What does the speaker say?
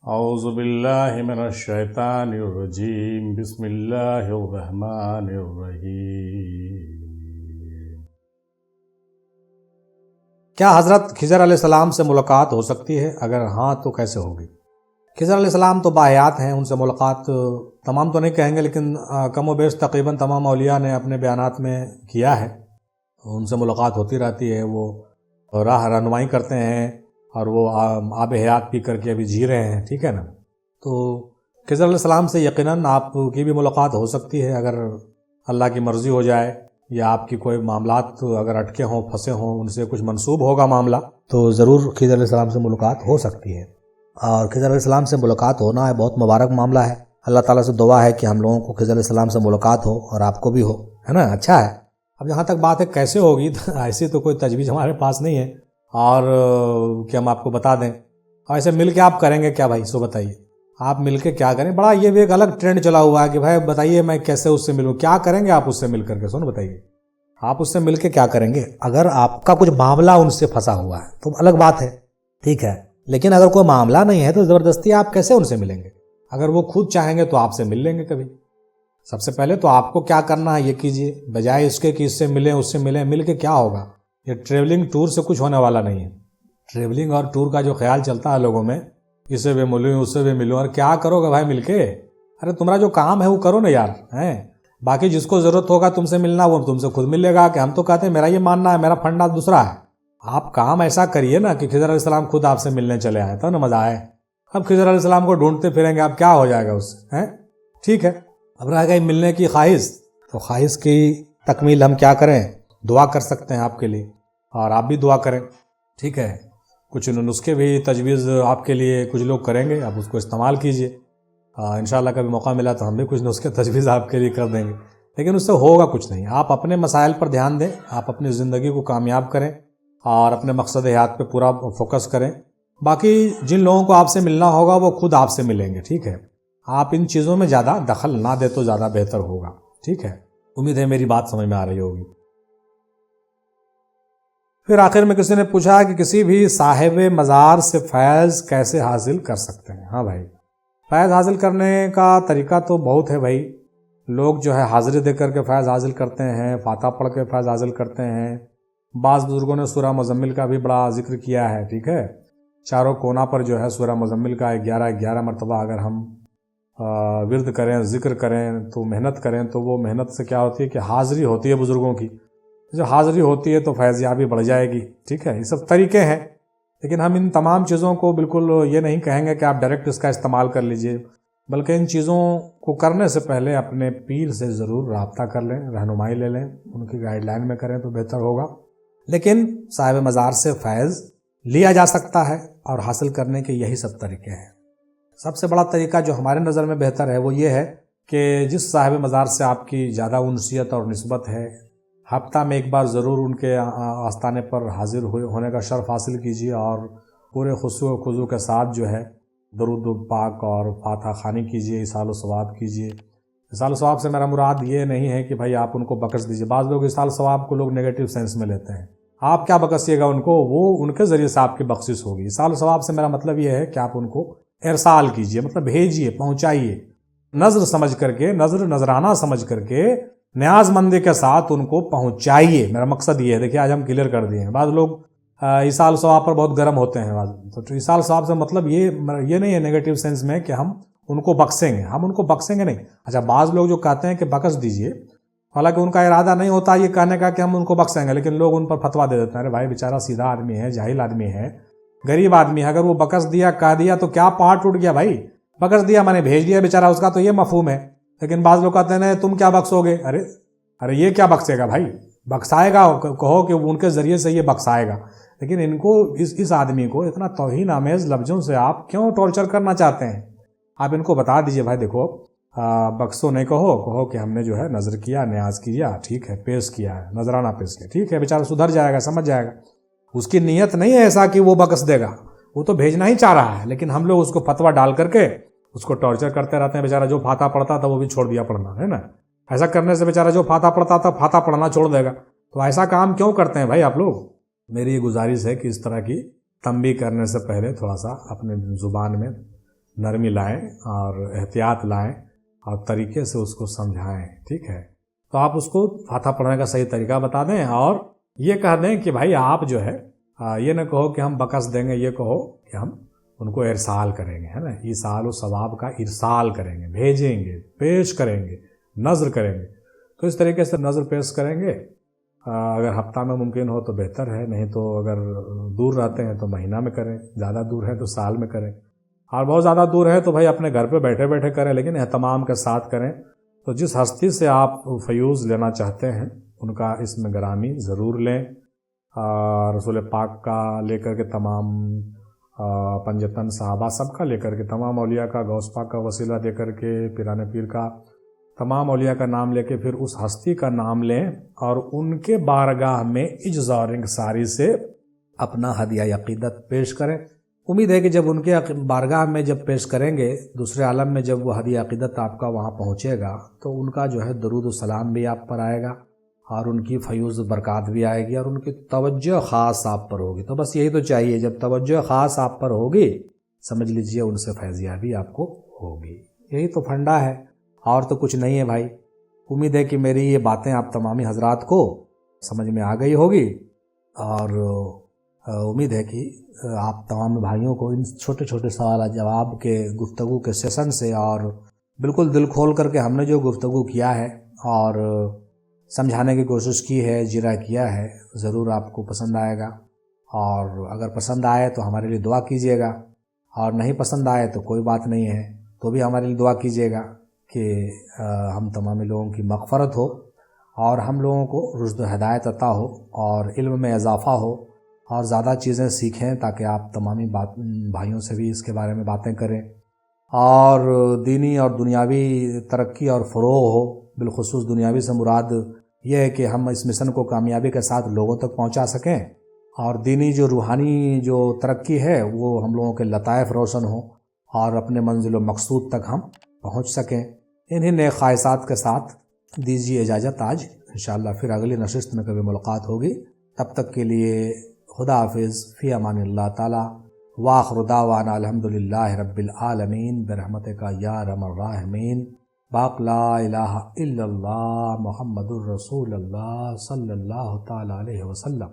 اعوذ باللہ من الشیطان الرجیم بسم اللہ الرحمن الرحیم۔ کیا حضرت خضر علیہ السلام سے ملاقات ہو سکتی ہے؟ اگر ہاں تو کیسے ہوگی؟ خضر علیہ السلام تو باحیات ہیں، ان سے ملاقات تمام تو نہیں کہیں گے لیکن کم و بیش تقریباً تمام اولیاء نے اپنے بیانات میں کیا ہے، ان سے ملاقات ہوتی رہتی ہے، وہ راہ رہنمائی کرتے ہیں اور وہ آب حیات پی کر کے ابھی جی رہے ہیں، ٹھیک ہے نا۔ تو خضر علیہ السلام سے یقیناً آپ کی بھی ملاقات ہو سکتی ہے اگر اللہ کی مرضی ہو جائے، یا آپ کی کوئی معاملات اگر اٹکے ہوں، پھنسے ہوں، ان سے کچھ منسوب ہوگا معاملہ، تو ضرور خضر علیہ السلام سے ملاقات ہو سکتی ہے۔ اور خضر علیہ السلام سے ملاقات ہونا ہے بہت مبارک معاملہ ہے، اللہ تعالیٰ سے دعا ہے کہ ہم لوگوں کو خضر علیہ السلام سے ملاقات ہو اور آپ کو بھی ہو، ہے نا، اچھا ہے۔ اب جہاں تک بات ہے کیسے ہوگی، ایسی تو کوئی تجویز ہمارے پاس نہیں ہے اور کہ ہم آپ کو بتا دیں، اور ایسے مل کے آپ کریں گے کیا بھائی؟ سو بتائیے، آپ مل کے کیا کریں؟ بڑا یہ بھی ایک الگ ٹرینڈ چلا ہوا ہے کہ بھائی بتائیے میں کیسے اس سے ملوں، کیا کریں گے آپ اس سے مل کر کے؟ سن بتائیے، آپ اس سے مل کے کیا کریں گے؟ اگر آپ کا کچھ معاملہ ان سے پھنسا ہوا ہے تو الگ بات ہے، ٹھیک ہے، لیکن اگر کوئی معاملہ نہیں ہے تو زبردستی آپ کیسے ان سے ملیں گے؟ اگر وہ خود چاہیں گے تو آپ سے مل لیں گے کبھی۔ سب سے پہلے تو آپ کو کیا کرنا ہے یہ کیجئے، بجائے اس کے کہ اس سے ملیں اس سے ملیں، مل کے کیا ہوگا؟ یہ ٹریولنگ ٹور سے کچھ ہونے والا نہیں ہے۔ ٹریولنگ اور ٹور کا جو خیال چلتا ہے لوگوں میں، اس سے بھی ملوں اس سے بھی ملوں، اور کیا کرو گے بھائی مل کے؟ ارے تمہارا جو کام ہے وہ کرو نا یار، ہیں؟ باقی جس کو ضرورت ہوگا تم سے ملنا وہ تم سے خود مل لے گا، کہ ہم تو کہتے ہیں میرا یہ ماننا ہے، میرا فنڈا دوسرا ہے۔ آپ کام ایسا کریے نا کہ خضر علیہ السلام خود آپ سے ملنے چلے آئے تو نا مزہ آئے۔ اب خضر علیہ السلام کو ڈھونڈتے پھریں گے آپ، کیا ہو جائے گا اس سے؟ ہیں؟ ٹھیک ہے، اب رہ گئی ملنے کی خواہش، تو خواہش کی تکمیل ہم کیا کریں؟ دعا کر سکتے ہیں آپ کے لیے، اور آپ بھی دعا کریں، ٹھیک ہے۔ کچھ نسخے بھی تجویز آپ کے لیے کچھ لوگ کریں گے، آپ اس کو استعمال کیجئے، انشاءاللہ کبھی موقع ملا تو ہم بھی کچھ نسخے تجویز آپ کے لیے کر دیں گے، لیکن اس سے ہوگا کچھ نہیں۔ آپ اپنے مسائل پر دھیان دیں، آپ اپنی زندگی کو کامیاب کریں اور اپنے مقصد حیات پہ پورا فوکس کریں۔ باقی جن لوگوں کو آپ سے ملنا ہوگا وہ خود آپ سے ملیں گے، ٹھیک ہے۔ آپ ان چیزوں میں زیادہ دخل نہ دے تو زیادہ بہتر ہوگا، ٹھیک ہے۔ امید ہے میری بات سمجھ میں آ رہی ہوگی۔ پھر آخر میں کسی نے پوچھا کہ کسی بھی صاحب مزار سے فیض کیسے حاصل کر سکتے ہیں؟ ہاں بھائی، فیض حاصل کرنے کا طریقہ تو بہت ہے بھائی۔ لوگ جو ہے حاضری دے کر کے فیض حاصل کرتے ہیں، فاتحہ پڑھ کے فیض حاصل کرتے ہیں۔ بعض بزرگوں نے سورہ مزمل کا بھی بڑا ذکر کیا ہے، ٹھیک ہے۔ چاروں کونا پر جو ہے سورہ مزمل کا 11 مرتبہ اگر ہم ورد کریں، ذکر کریں تو محنت کریں تو وہ محنت سے کیا ہوتی ہے کہ حاضری ہوتی ہے بزرگوں کی، جو حاضری ہوتی ہے تو فیض یابی بڑھ جائے گی، ٹھیک ہے۔ یہ سب طریقے ہیں، لیکن ہم ان تمام چیزوں کو بالکل یہ نہیں کہیں گے کہ آپ ڈائریکٹ اس کا استعمال کر لیجئے، بلکہ ان چیزوں کو کرنے سے پہلے اپنے پیر سے ضرور رابطہ کر لیں، رہنمائی لے لیں، ان کی گائیڈ لائن میں کریں تو بہتر ہوگا۔ لیکن صاحب مزار سے فیض لیا جا سکتا ہے اور حاصل کرنے کے یہی سب طریقے ہیں۔ سب سے بڑا طریقہ جو ہمارے نظر میں بہتر ہے وہ یہ ہے کہ جس صاحب مزار سے آپ کی زیادہ انسیت اور نسبت ہے، ہفتہ میں ایک بار ضرور ان کے آستانے پر حاضر ہونے کا شرف حاصل کیجیے، اور پورے خشوع و خضوع کے ساتھ جو ہے درود پاک اور فاتحہ خوانی کیجیے، ایصال و ثواب کیجیے۔ ایصال و ثواب سے میرا مراد یہ نہیں ہے کہ بھائی آپ ان کو بخش دیجیے، بعض لوگ ایصال ثواب کو لوگ نیگیٹو سینس میں لیتے ہیں۔ آپ کیا بخشیے گا ان کو؟ وہ ان کے ذریعے سے آپ کی بخشش ہوگی۔ ایصال و ثواب سے میرا مطلب یہ ہے کہ آپ ان کو ارسال کیجیے، مطلب بھیجیے، پہنچائیے، نظر سمجھ کر کے، نظرانہ سمجھ کر کے، نیاز مندی کے ساتھ ان کو پہنچائیے۔ میرا مقصد یہ ہے، دیکھیے آج ہم کلیئر کر دیے ہیں۔ بعض لوگ ایصال ثواب پر بہت گرم ہوتے ہیں، تو ایصال ثواب سے مطلب یہ نہیں ہے نیگیٹو سینس میں کہ ہم ان کو بخشیں گے، ہم ان کو بخشیں گے نہیں۔ اچھا، بعض لوگ جو کہتے ہیں کہ بخش دیجئے، حالانکہ ان کا ارادہ نہیں ہوتا یہ کہنے کا کہ ہم ان کو بخشیں گے، لیکن لوگ ان پر فتویٰ دے دیتے ہیں، ارے بھائی بیچارہ سیدھا آدمی ہے، جاہل آدمی ہے، غریب آدمی ہے، اگر وہ بخش دیا، کہہ دیا تو کیا پہاڑ ٹوٹ گیا بھائی؟ بخش دیا میں نے بھیج دیا بیچارہ، اس کا تو یہ مفہوم ہے۔ لیکن بعض لوگ کہتے ہیں تم کیا بخشو گے؟ ارے یہ کیا بخشے گا بھائی؟ بخشائے گا، کہو کہ ان کے ذریعے سے یہ بخشائے گا، لیکن ان کو اس آدمی کو اتنا توہین آمیز لفظوں سے آپ کیوں ٹارچر کرنا چاہتے ہیں؟ آپ ان کو بتا دیجئے بھائی دیکھو، بخشو نہیں کہو کہ ہم نے جو ہے نظر کیا، نیاز کیا، ٹھیک ہے، پیش کیا ہے، نظرانہ پیش کیا، ٹھیک ہے، بیچارہ سدھر جائے گا، سمجھ جائے گا۔ اس کی نیت نہیں ہے ایسا کہ وہ بخش دے گا، وہ تو بھیجنا ہی چاہ رہا ہے، لیکن ہم لوگ اس کو فتویٰ ڈال کر کے اس کو ٹارچر کرتے رہتے ہیں۔ بیچارہ جو فاتحہ پڑھتا تھا وہ بھی چھوڑ دیا پڑھنا، ہے نا۔ ایسا کرنے سے بیچارہ جو فاتحہ پڑھتا تھا فاتحہ پڑھنا چھوڑ دے گا، تو ایسا کام کیوں کرتے ہیں بھائی آپ لوگ؟ میری یہ گزارش ہے کہ اس طرح کی تنبیہ کرنے سے پہلے تھوڑا سا اپنے زبان میں نرمی لائیں اور احتیاط لائیں اور طریقے سے اس کو سمجھائیں، ٹھیک ہے؟ تو آپ اس کو فاتحہ پڑھنے کا صحیح طریقہ بتا دیں اور یہ کہہ دیں کہ بھائی آپ جو ہے یہ نہ کہو کہ ہم بکس دیں گے، یہ کہو کہ ہم ان کو ارسال کریں گے، ہے نا، ایصال و ثواب کا ارسال کریں گے، بھیجیں گے، پیش کریں گے، نظر کریں گے۔ تو اس طریقے سے نظر پیش کریں گے، اگر ہفتہ میں ممکن ہو تو بہتر ہے، نہیں تو اگر دور رہتے ہیں تو مہینہ میں کریں، زیادہ دور ہے تو سال میں کریں، اور بہت زیادہ دور ہے تو بھائی اپنے گھر پہ بیٹھے بیٹھے کریں، لیکن اہتمام کے ساتھ کریں۔ تو جس ہستی سے آپ فیوز لینا چاہتے ہیں ان کا اسم گرامی ضرور لیں، رسول پاک کا لے کر کے، تمام پنجتن صحابہ سب کا لے کر کے، تمام اولیاء کا، غوث پاک کا وسیلہ دے کر کے، پیران پیر کا، تمام اولیاء کا نام لے کے پھر اس ہستی کا نام لیں اور ان کے بارگاہ میں اجزا اور انکساری سے اپنا ہدیہ عقیدت پیش کریں۔ امید ہے کہ جب ان کے بارگاہ میں جب پیش کریں گے، دوسرے عالم میں جب وہ ہدیہ عقیدت آپ کا وہاں پہنچے گا تو ان کا جو ہے درود و سلام بھی آپ پر آئے گا اور ان کی فیوز برکات بھی آئے گی اور ان کی توجہ خاص آپ پر ہوگی۔ تو بس یہی تو چاہیے، جب توجہ خاص آپ پر ہوگی سمجھ لیجئے ان سے فیضیابی آپ کو ہوگی۔ یہی تو پھنڈا ہے اور تو کچھ نہیں ہے بھائی۔ امید ہے کہ میری یہ باتیں آپ تمامی حضرات کو سمجھ میں آ گئی ہوگی اور امید ہے کہ آپ تمام بھائیوں کو ان چھوٹے چھوٹے سوال جواب کے گفتگو کے سیشن سے اور بالکل دل کھول کر کے ہم نے جو گفتگو کیا ہے اور سمجھانے کی کوشش کی ہے، اجرا کیا ہے، ضرور آپ کو پسند آئے گا، اور اگر پسند آئے تو ہمارے لیے دعا کیجیے گا، اور نہیں پسند آئے تو کوئی بات نہیں ہے، تو بھی ہمارے لیے دعا کیجیے گا کہ ہم تمام لوگوں کی مغفرت ہو اور ہم لوگوں کو رشد و ہدایت عطا ہو اور علم میں اضافہ ہو اور زیادہ چیزیں سیکھیں تاکہ آپ تمامی بھائیوں سے بھی اس کے بارے میں باتیں کریں اور دینی اور دنیاوی ترقی اور فروغ ہو۔ بالخصوص دنیاوی سے مراد یہ ہے کہ ہم اس مشن کو کامیابی کے ساتھ لوگوں تک پہنچا سکیں اور دینی جو روحانی جو ترقی ہے وہ ہم لوگوں کے لطائف روشن ہوں اور اپنے منزل و مقصود تک ہم پہنچ سکیں۔ انہی نیک خواہشات کے ساتھ دیجیے اجازت آج، انشاءاللہ پھر اگلی نشست میں کبھی ملاقات ہوگی۔ تب تک کے لیے خدا حافظ، فی امان اللہ تعالی، وآخر دعوانا الحمدللہ رب العالمین برحمتک یا ارحم الراحمین، باق لا الہ الا اللہ محمد الرسول اللہ صلی اللہ تعالی علیہ وسلم۔